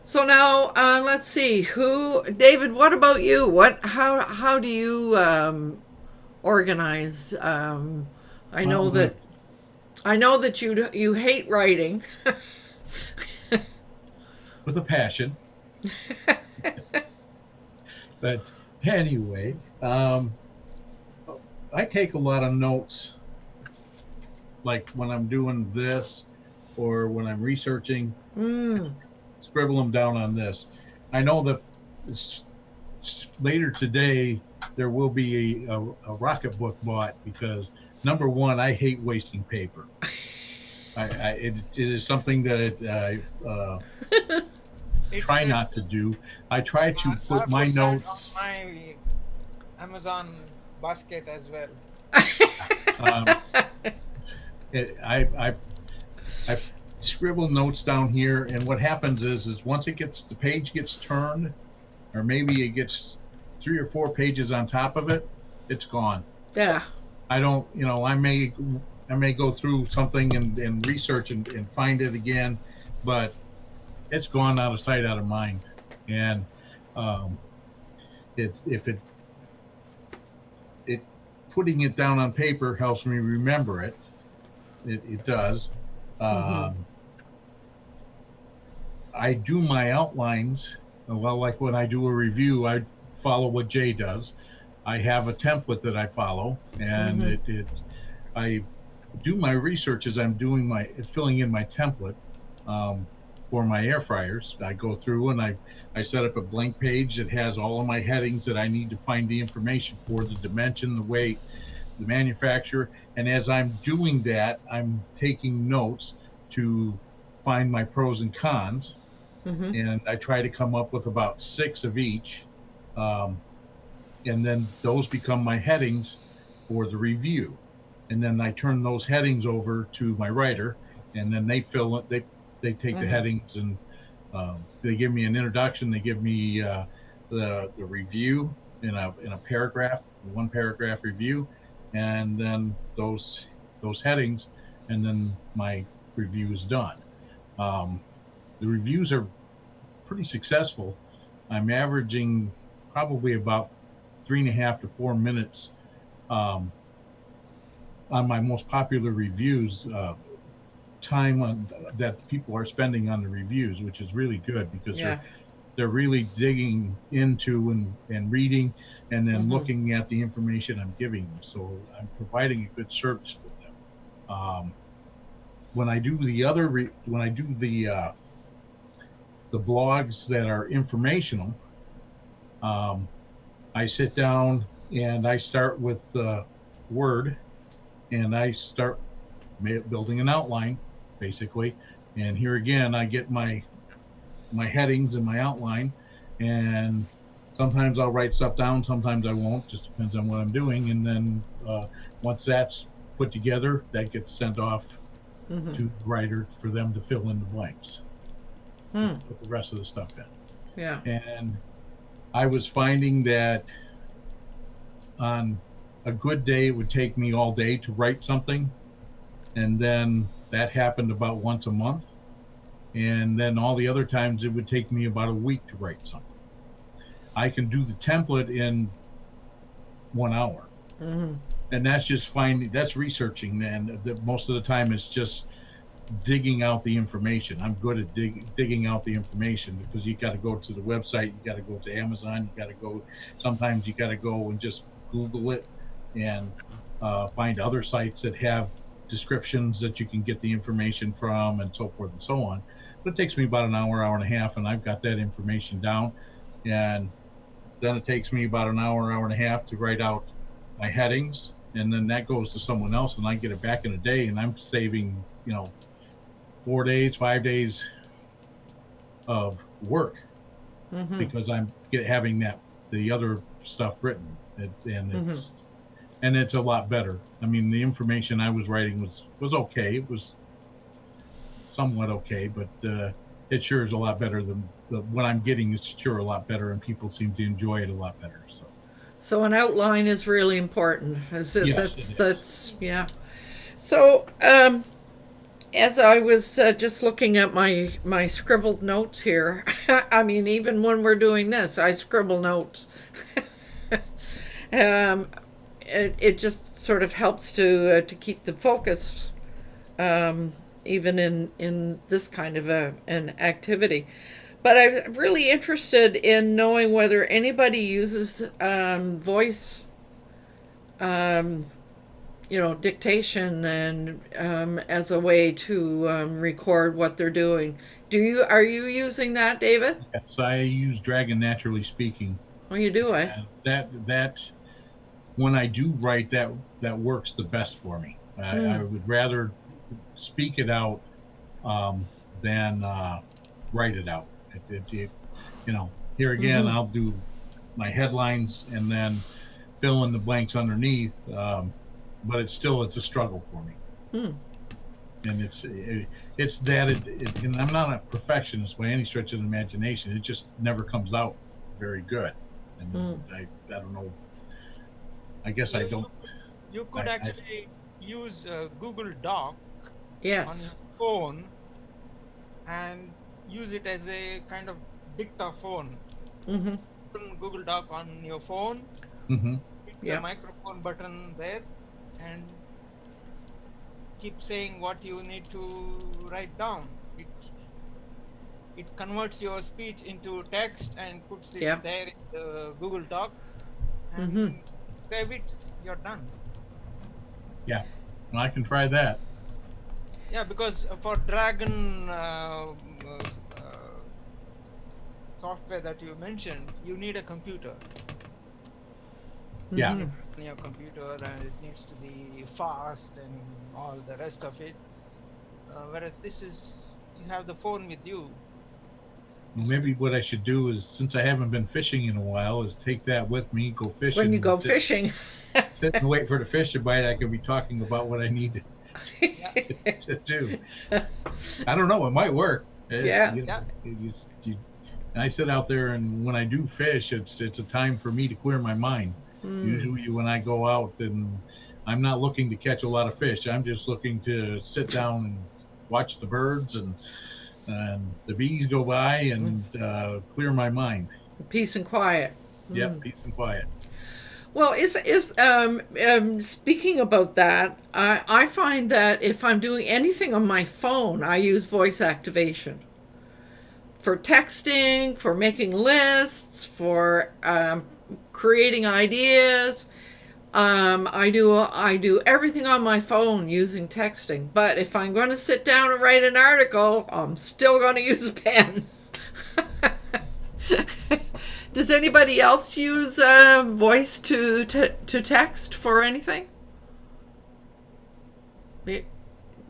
So now, let's see. David? What about you? How do you organize? I know that you hate writing. With a passion. But anyway, I take a lot of notes, like when I'm doing this or when I'm researching, scribble them down on this. I know that later today there will be a Rocketbook bought because, number one, I hate wasting paper. It is something that I try not to do. I try to put my notes on my Amazon basket as well. I scribble notes down here, and what happens is once the page gets turned, or maybe it gets 3 or 4 pages on top of it, it's gone. Yeah. I don't, I may go through something and research and find it again, but it's gone out of sight, out of mind. And putting it down on paper helps me remember it. It does. I do my outlines. Well, like when I do a review, I follow what Jay does. I have a template that I follow, and I do my research as I'm filling in my template for my air fryers. I go through and I set up a blank page that has all of my headings that I need to find the information for, the dimension, the weight, the manufacturer. And as I'm doing that, I'm taking notes to find my pros and cons. And I try to come up with about 6 of each. And then those become my headings for the review. And then I turn those headings over to my writer, and then they fill it. They take the headings and they give me an introduction. They give me the review in a paragraph, 1 paragraph review, and then those headings, and then my review is done. The reviews are pretty successful. I'm averaging probably about 3.5 to 4 minutes on my most popular reviews, time that people are spending on the reviews, which is really good because they're really digging into and reading and then looking at the information I'm giving them. So I'm providing a good service for them. When I do the blogs that are informational, I sit down and I start with Word, and I start building an outline, basically, And here again, I get my headings and my outline, and sometimes I'll write stuff down, sometimes I won't, just depends on what I'm doing. And then once that's put together, that gets sent off Mm-hmm. to the writer for them to fill in the blanks, Hmm. put the rest of the stuff in. Yeah. And I was finding that on a good day, it would take me all day to write something. And then that happened about once a month. And then all the other times, it would take me about a week to write something. I can do the template in 1 hour. Mm-hmm. And that's just that's researching. And most of the time, it's just digging out the information. I'm good at digging out the information, because you got to go to the website, you got to go to Amazon, sometimes you got to go and just Google it and find other sites that have descriptions that you can get the information from, and so forth and so on. But it takes me about an hour, hour and a half, and I've got that information down. And then it takes me about an hour, hour and a half to write out my headings, and then that goes to someone else, and I get it back in a day, and I'm saving 4 days, 5 days of work, Mm-hmm. because I'm having the other stuff written, and it's a lot better. I mean, the information I was writing was okay. It was somewhat okay, but it sure is a lot better than what I'm getting is sure a lot better, and people seem to enjoy it a lot better. So an outline is really important. Is it? Yes, That's yeah. So as I was just looking at my scribbled notes here, I mean, even when we're doing this, I scribble notes. It just sort of helps to keep the focus, even in this kind of an activity. But I'm really interested in knowing whether anybody uses voice, dictation, and as a way to record what they're doing. Are you using that, David? Yes, I use Dragon Naturally Speaking. Oh, you do, eh? That when I do write, that works the best for me. I would rather speak it out than write it out. Here again, Mm-hmm. I'll do my headlines and then fill in the blanks underneath, but it's a struggle for me. Hmm. And and I'm not a perfectionist by any stretch of the imagination. It just never comes out very good. And I don't know. I guess I don't. You could actually use Google Doc Yes. on your phone and use it as a kind of dictaphone. Mm-hmm. Open Google Doc on your phone, Mm-hmm. hit Yeah. the microphone button there, and keep saying what you need to write down. It converts your speech into text and puts it Yeah. there in the Google Doc, and Mm-hmm. save it. You're done. Yeah, well, I can try that. Yeah, because for Dragon software that you mentioned, you need a computer. Yeah. Mm-hmm. On your computer, and it needs to be fast and all the rest of it. Whereas this is, you have the phone with you. Well, maybe what I should do is, since I haven't been fishing in a while, is take that with me, go fishing. When you go sit, fishing. sit and wait for the fish to bite. I can be talking about what I need to do. I don't know. It might work. Yeah. And I sit out there, and when I do fish, it's a time for me to clear my mind. Usually, when I go out, and I'm not looking to catch a lot of fish. I'm just looking to sit down and watch the birds and the bees go by and clear my mind. Peace and quiet. Yep, peace and quiet. Well, speaking about that, I find that if I'm doing anything on my phone, I use voice activation for texting, for making lists, for creating ideas. I do everything on my phone using texting. But if I'm going to sit down and write an article, I'm still going to use a pen. Does anybody else use voice to text for anything?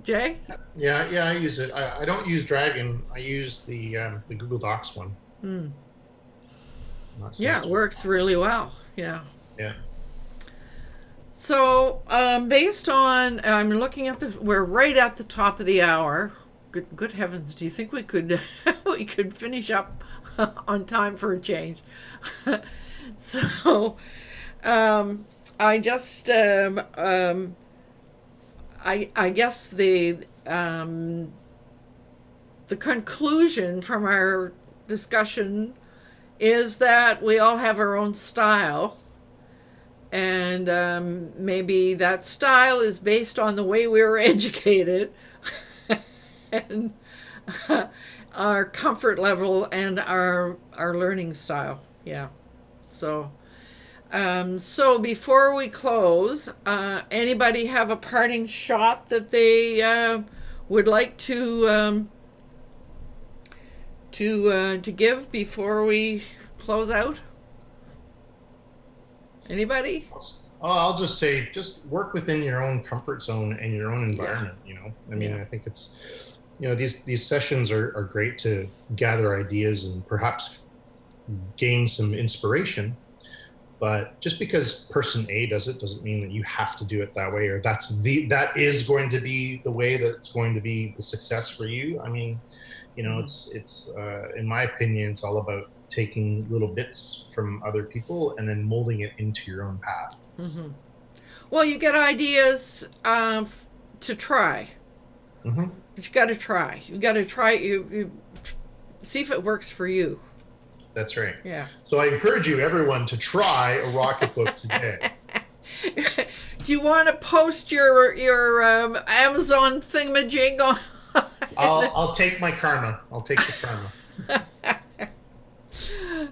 Jay? Yeah, I use it. I don't use Dragon. I use the Google Docs one. That Yeah, seems it to- works really well. Yeah. Yeah. So, based on, I'm looking at we're right at the top of the hour. Good heavens, do you think we could we could finish up on time for a change? So, I just, I guess the conclusion from our discussion is that we all have our own style, and maybe that style is based on the way we were educated and our comfort level and our learning style. Yeah. So so before we close, anybody have a parting shot that they would like to give before we close out? Anybody? I'll just say, just work within your own comfort zone and your own environment. I mean, Yeah. I think it's, these sessions are great to gather ideas and perhaps gain some inspiration. But just because person A does it doesn't mean that you have to do it that way, or that is going to be the way that's going to be the success for you. I mean, it's in my opinion, it's all about taking little bits from other people and then molding it into your own path. Mm-hmm. Well, you get ideas to try. Mm-hmm. But you got to try. You got to try. You see if it works for you. That's right. Yeah. So I encourage you, everyone, to try a Rocketbook today. Do you want to post your Amazon thingamajig on? I'll take my karma. I'll take the karma.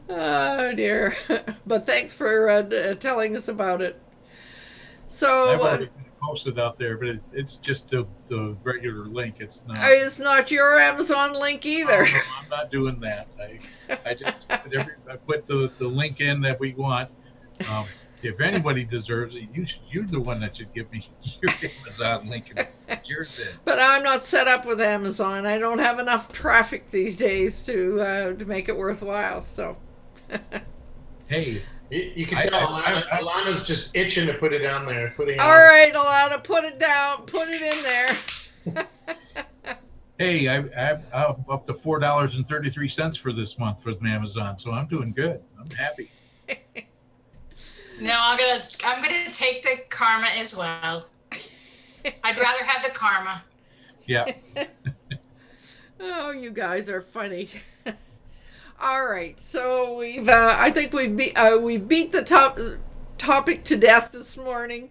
Oh dear! But thanks for telling us about it. So I've already posted out there, but it's just the regular link. It's not your Amazon link either. I'm not doing that. I just I put the link in that we want. If anybody deserves it, you're the one that should give me your Amazon link and put yours in. But I'm not set up with Amazon. I don't have enough traffic these days to make it worthwhile. So. Hey. You can tell Alana's just itching to put it down there. All right, Alana, put it down. Put it in there. Hey, I'm up to $4.33 for this month from Amazon, so I'm doing good. I'm happy. No, I'm gonna take the karma as well. I'd rather have the karma. Yeah. Oh, you guys are funny. All right, so we've I think we beat the topic to death this morning.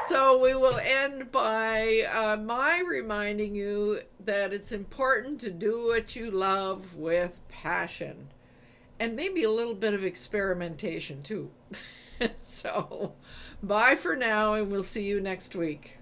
So we will end by my reminding you that it's important to do what you love with passion, and maybe a little bit of experimentation too. So bye for now, and we'll see you next week.